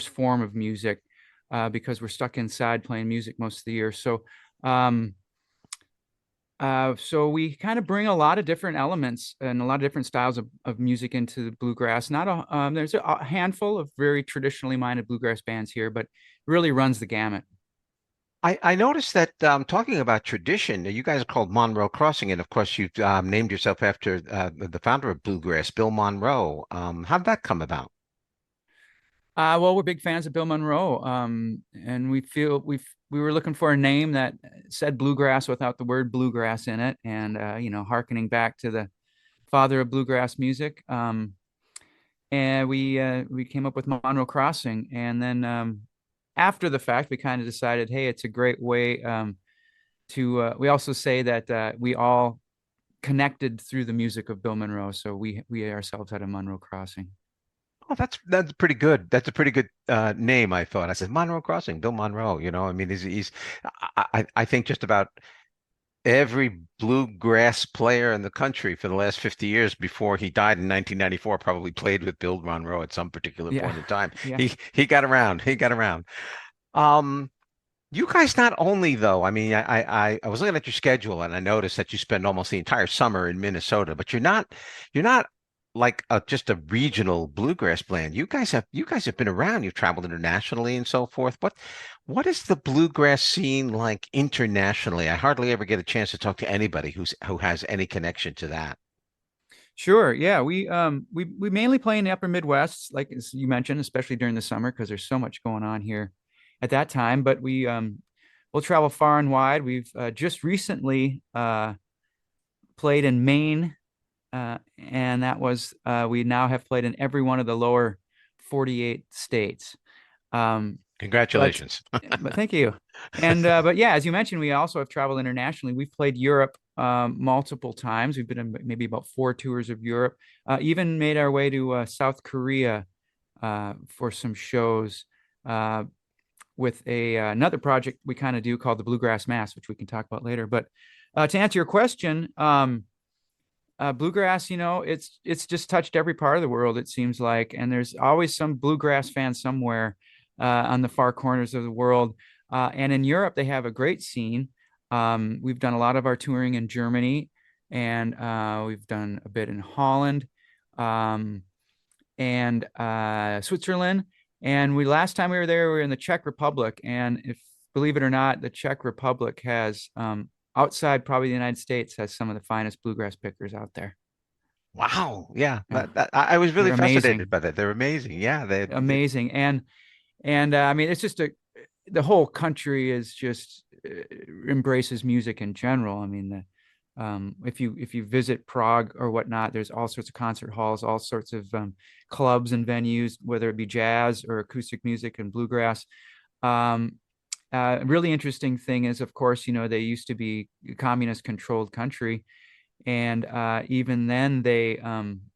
form of music. Because we're stuck inside playing music most of the year. So we kind of bring a lot of different elements and a lot of different styles of music into the bluegrass. There's a handful of very traditionally minded bluegrass bands here, but really runs the gamut. I noticed that talking about tradition, you guys are called Monroe Crossing, and of course you've named yourself after the founder of bluegrass, Bill Monroe. How did that come about? Well, we're big fans of Bill Monroe, and we feel we were looking for a name that said bluegrass without the word bluegrass in it, and hearkening back to the father of bluegrass music. And we came up with Monroe Crossing, and then after the fact, we kind of decided, hey, it's a great way to. We also say that we all connected through the music of Bill Monroe, so we ourselves had a Monroe Crossing. Oh, that's pretty good. That's a pretty good name, I thought. I said Monroe Crossing, Bill Monroe. I mean, I think just about every bluegrass player in the country for the last 50 years before he died in 1994 probably played with Bill Monroe at some particular point in time. Yeah. He got around. He got around. You guys not only though, I mean, I was looking at your schedule and I noticed that you spend almost the entire summer in Minnesota, but you're not like just a regional bluegrass band. You guys have been around. You've traveled internationally and so forth. What is the bluegrass scene like internationally? I hardly ever get a chance to talk to anybody who has any connection to that. Sure. Yeah, we mainly play in the upper Midwest, like as you mentioned, especially during the summer because there's so much going on here at that time. But we'll travel far and wide. We've just recently played in Maine. And that was we now have played in every one of the lower 48 states. Congratulations. But thank you. And but yeah, as you mentioned, we also have traveled internationally. We've played Europe multiple times. We've been in maybe about 4 tours of Europe. Even made our way to South Korea for some shows with another project we kind of do called the Bluegrass Mass, which we can talk about later. But to answer your question, bluegrass, it's just touched every part of the world, it seems like. And there's always some bluegrass fan somewhere on the far corners of the world. And in Europe, they have a great scene. We've done a lot of our touring in Germany, and we've done a bit in Holland and Switzerland. And last time we were there, we were in the Czech Republic. And believe it or not, the Czech Republic has outside probably the United States has some of the finest bluegrass pickers out there. Wow. Yeah. Yeah, I was really they're fascinated amazing, by that. They're amazing. Yeah. amazing, and I mean, it's just the whole country is just embraces music in general. I mean, if you visit Prague or whatnot, there's all sorts of concert halls, all sorts of clubs and venues, whether it be jazz or acoustic music and bluegrass. Um, really interesting thing is, of course, they used to be a communist controlled country, and even then they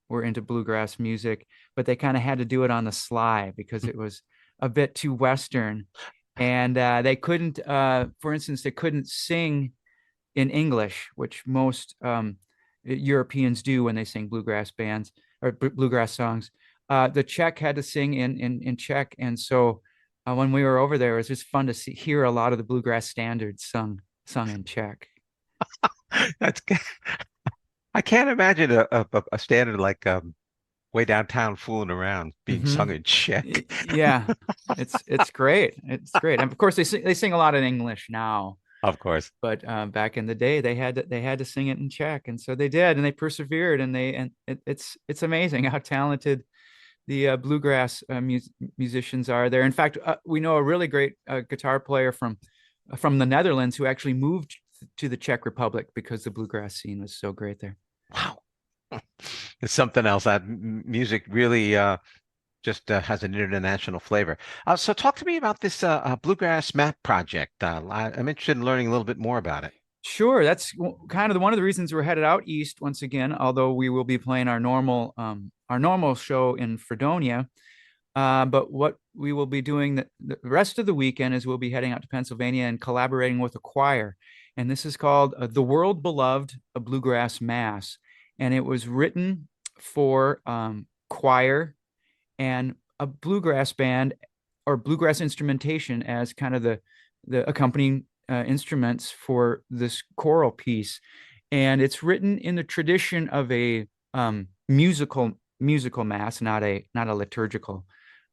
were into bluegrass music, but they kind of had to do it on the sly because it was a bit too Western, and they couldn't, for instance, they couldn't sing in English, which most Europeans do when they sing bluegrass bands or bluegrass songs. The Czech had to sing in Czech, and so when we were over there, it was just fun to hear a lot of the bluegrass standards sung in Czech. That's I can't imagine a standard like way downtown fooling around being Hmm. sung in Czech. Yeah, it's great. It's great. And of course, they sing a lot in English now, Of course. but back in the day, they had to sing it in Czech, and so they did, and they persevered, and it's amazing how talented the bluegrass musicians are there. In fact, we know a really great guitar player from the Netherlands who actually moved to the Czech Republic because the bluegrass scene was so great there. Wow. It's something else. That music really just has an international flavor. So talk to me about this bluegrass map project. I'm interested in learning a little bit more about it. Sure, that's kind of one of the reasons we're headed out east once again. Although we will be playing our normal show in Fredonia, but what we will be doing the rest of the weekend is we'll be heading out to Pennsylvania and collaborating with a choir, and this is called "The World Beloved: A Bluegrass Mass," and it was written for choir and a bluegrass band or bluegrass instrumentation as kind of the accompanying instruments for this choral piece, and it's written in the tradition of a musical mass, not a liturgical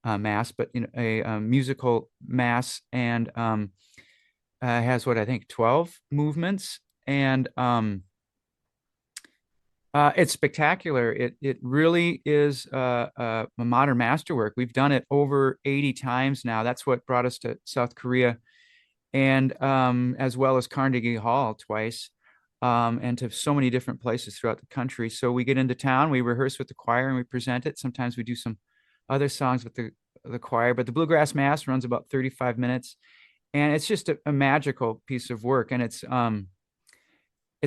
mass, but in a musical mass, and has what I think 12 movements, and it's spectacular. It really is a modern masterwork. We've done it over 80 times now. That's what brought us to South Korea, and as well as Carnegie Hall twice, and to so many different places throughout the country. So we get into town, we rehearse with the choir, and we present it. Sometimes we do some other songs with the choir, but the Bluegrass Mass runs about 35 minutes, and it's just a magical piece of work, and it's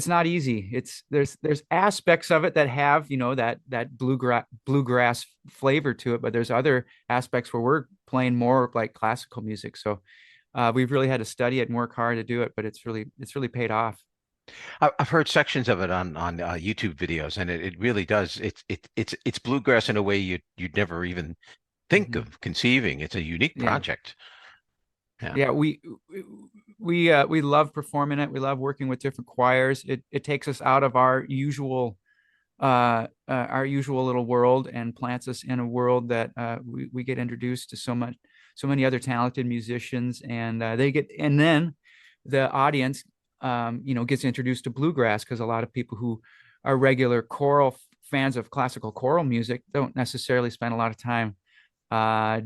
not easy. There's aspects of it that have that bluegrass flavor to it, but there's other aspects where we're playing more like classical music. So we've really had to study it and work hard to do it, but it's really paid off. I've heard sections of it on YouTube videos, and it really does. It's bluegrass in a way you'd never even think Mhm. of conceiving. It's a unique Yeah. project. Yeah. Yeah, we love performing it. We love working with different choirs. It takes us out of our usual little world and plants us in a world that we get introduced to so many other talented musicians, and then the audience gets introduced to bluegrass, because a lot of people who are regular choral fans of classical choral music don't necessarily spend a lot of time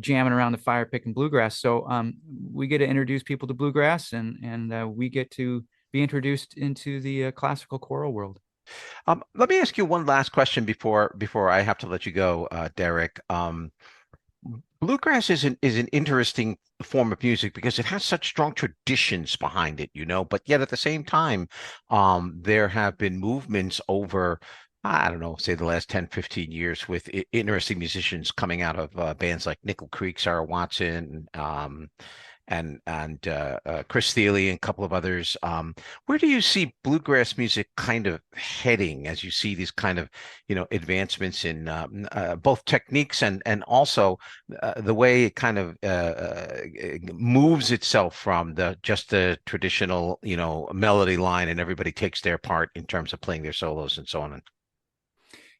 jamming around the fire picking bluegrass. So we get to introduce people to bluegrass, and we get to be introduced into the classical choral world. Let me ask you one last question before I have to let you go, Derek. Bluegrass is an interesting form of music because it has such strong traditions behind it, but yet at the same time, there have been movements over, I don't know, say the last 10, 15 years with interesting musicians coming out of bands like Nickel Creek, Sarah Watson, and Chris Thiele and a couple of others. Where do you see bluegrass music kind of heading as you see these kind of, advancements in both techniques and also the way it kind of moves itself from just the traditional, melody line, and everybody takes their part in terms of playing their solos and so on?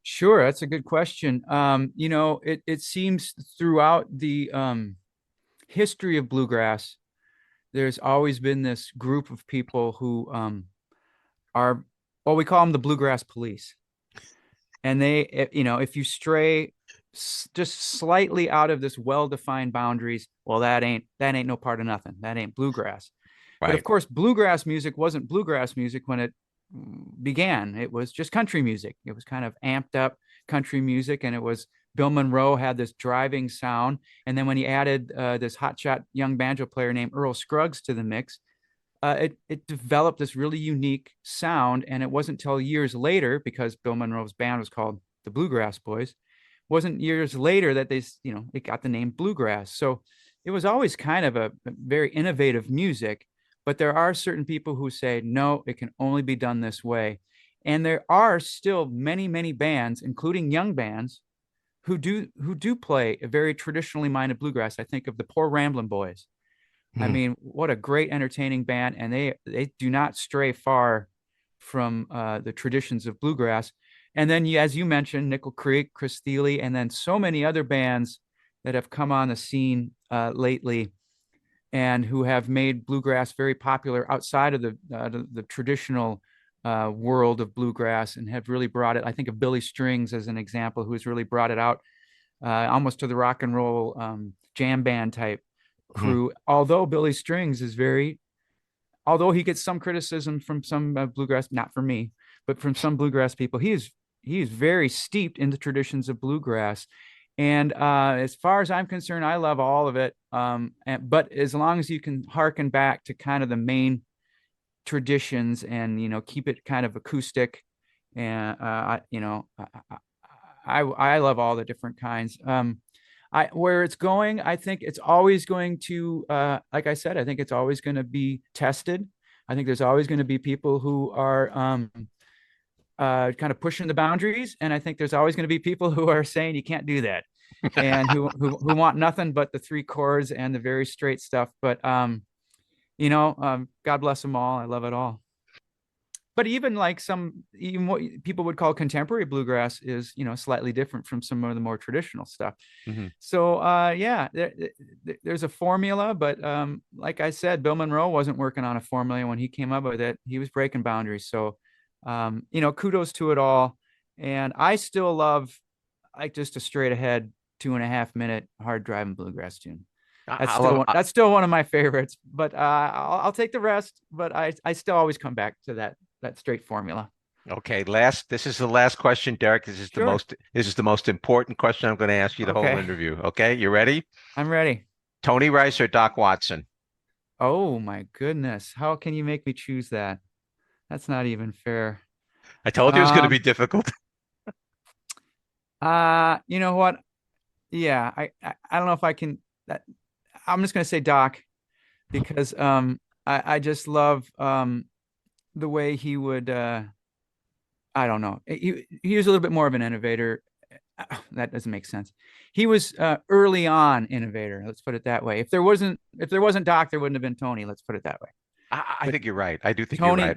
Sure, that's a good question. It seems throughout the history of bluegrass, there's always been this group of people who are, well, we call them the bluegrass police. And if you stray just slightly out of this well-defined boundaries, well, that ain't no part of nothing. That ain't bluegrass. But of Right. course, bluegrass music wasn't bluegrass music when it began. It was just country music. It was kind of amped up country music, and it was Bill Monroe had this driving sound, and then when he added this hotshot young banjo player named Earl Scruggs to the mix, it developed this really unique sound. And it wasn't till years later, because Bill Monroe's band was called the Bluegrass Boys, wasn't years later that it got the name bluegrass. So it was always kind of a very innovative music. But there are certain people who say, no, it can only be done this way. And there are still many, many bands, including young bands, who do play a very traditionally minded bluegrass. I think of the Poor Ramblin' Boys. I mean, what a great entertaining band. And they do not stray far from the traditions of bluegrass. And then, as you mentioned, Nickel Creek, Chris Thile, and then so many other bands that have come on the scene lately, and who have made bluegrass very popular outside of the traditional world of bluegrass, and have really brought it. I think of Billy Strings as an example, who has really brought it out almost to the rock and roll jam band type crew. Although Billy Strings is although he gets some criticism from some bluegrass, not from me, but from some bluegrass people, he is very steeped in the traditions of bluegrass. And as far as I'm concerned, I love all of it. But as long as you can harken back to kind of the main traditions and, keep it kind of acoustic, and, I love all the different kinds. Where it's going, I think it's always going to, like I said, I think it's always going to be tested. I think there's always going to be people who are kind of pushing the boundaries, and I think there's always going to be people who are saying you can't do that, and who want nothing but the three chords and the very straight stuff. But God bless them all. I love it all. But even like even what people would call contemporary bluegrass is slightly different from some of the more traditional stuff. So there's a formula, but like I said, Bill Monroe wasn't working on a formula when he came up with it. He was breaking boundaries. So kudos to it all. And I still love like just a straight ahead 2.5 minute hard driving bluegrass tune. That's still one of my favorites, but I'll take the rest, but I still always come back to that straight formula. Okay. This is the last question, Derek. This is the most important question I'm going to ask you the whole interview. Okay. You ready? I'm ready. Tony Rice or Doc Watson? Oh my goodness. How can you make me choose that? That's not even fair. I told you it was going to be difficult. You know what? Yeah, I don't know if I can. I'm just going to say Doc, because I just love the way he would. I don't know. He was a little bit more of an innovator. That doesn't make sense. He was early on innovator. Let's put it that way. If there wasn't Doc, there wouldn't have been Tony. Let's put it that way. I think you're right. I do think you're right.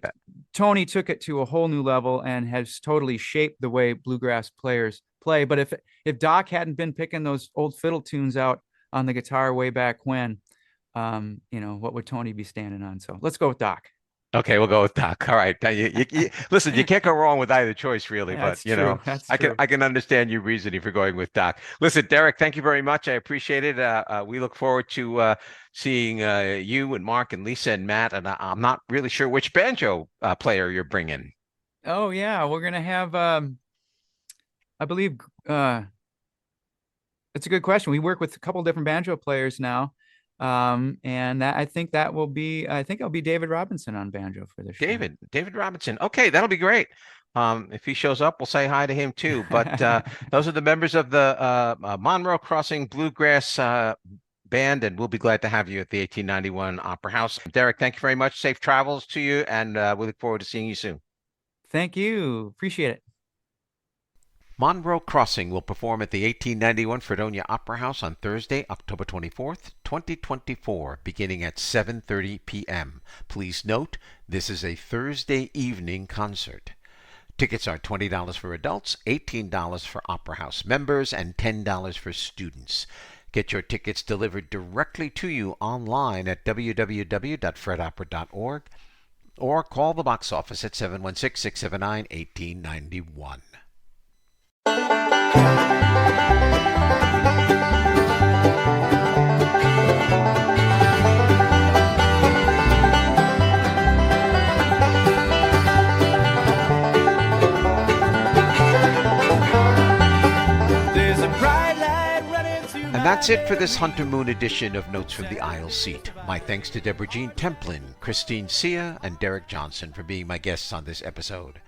Tony took it to a whole new level and has totally shaped the way bluegrass players play. But if Doc hadn't been picking those old fiddle tunes out on the guitar way back when, what would Tony be standing on? So let's go with Doc. Okay, we'll go with Doc. All right. Listen, you can't go wrong with either choice, really. That's but true. That's true. I can understand your reasoning for going with Doc. Listen, Derek, thank you very much. I appreciate it. We look forward to seeing you and Mark and Lisa and Matt. And I'm not really sure which banjo player you're bringing. Oh yeah, we're gonna have. I believe it's a good question. We work with a couple different banjo players now. And I think it'll be David Robinson on banjo for this show. David Robinson. Okay, that'll be great. If he shows up, we'll say hi to him too. But those are the members of the Monroe Crossing Bluegrass Band, and we'll be glad to have you at the 1891 Opera House. Derek, thank you very much. Safe travels to you, and we look forward to seeing you soon. Thank you. Appreciate it. Monroe Crossing will perform at the 1891 Fredonia Opera House on Thursday, October 24th, 2024, beginning at 7:30 p.m. Please note, this is a Thursday evening concert. Tickets are $20 for adults, $18 for Opera House members, and $10 for students. Get your tickets delivered directly to you online at www.fredopera.org or call the box office at 716-679-1891. And that's it for this Hunter Moon edition of Notes from the Aisle Seat. My thanks to Deborah Jean Templin, Kristine Hsia, and Derek Johnson for being my guests on this episode.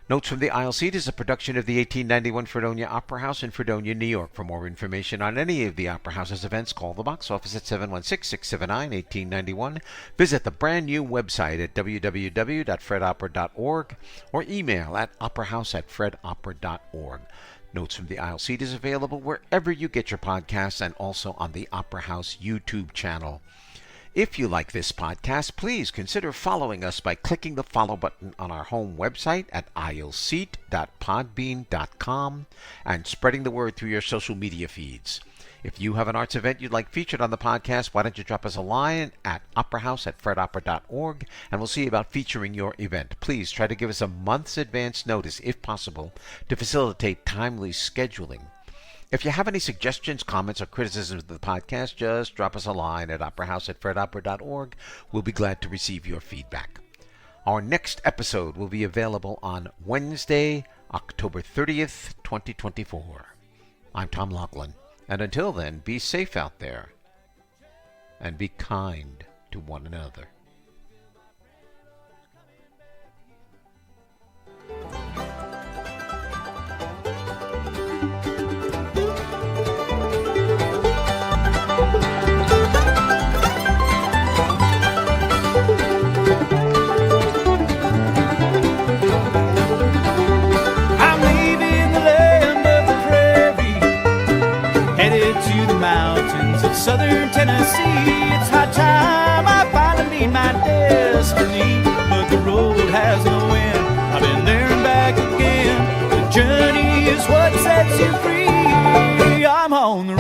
Notes from the Aisle Seat is a production of the 1891 Fredonia Opera House in Fredonia, New York. For more information on any of the Opera House's events, call the box office at 716-679-1891. Visit the brand new website at www.fredopera.org or email at operahouse@fredopera.org. Notes from the Aisle Seat is available wherever you get your podcasts and also on the Opera House YouTube channel. If you like this podcast, please consider following us by clicking the follow button on our home website at aisleseat.podbean.com and spreading the word through your social media feeds. If you have an arts event you'd like featured on the podcast, why don't you drop us a line at operahouse@fredopera.org, and we'll see about featuring your event. Please try to give us a month's advance notice, if possible, to facilitate timely scheduling. If you have any suggestions, comments, or criticisms of the podcast, just drop us a line at operahouse@fredopera.org. We'll be glad to receive your feedback. Our next episode will be available on Wednesday, October 30th, 2024. I'm Tom Laughlin. And until then, be safe out there and be kind to one another. I'm leaving the land of the prairie, headed to the mountains of southern Tennessee. It's high time I finally meet my destiny, but the road has no end. I've been there and back again. The journey is what sets you free. I'm on the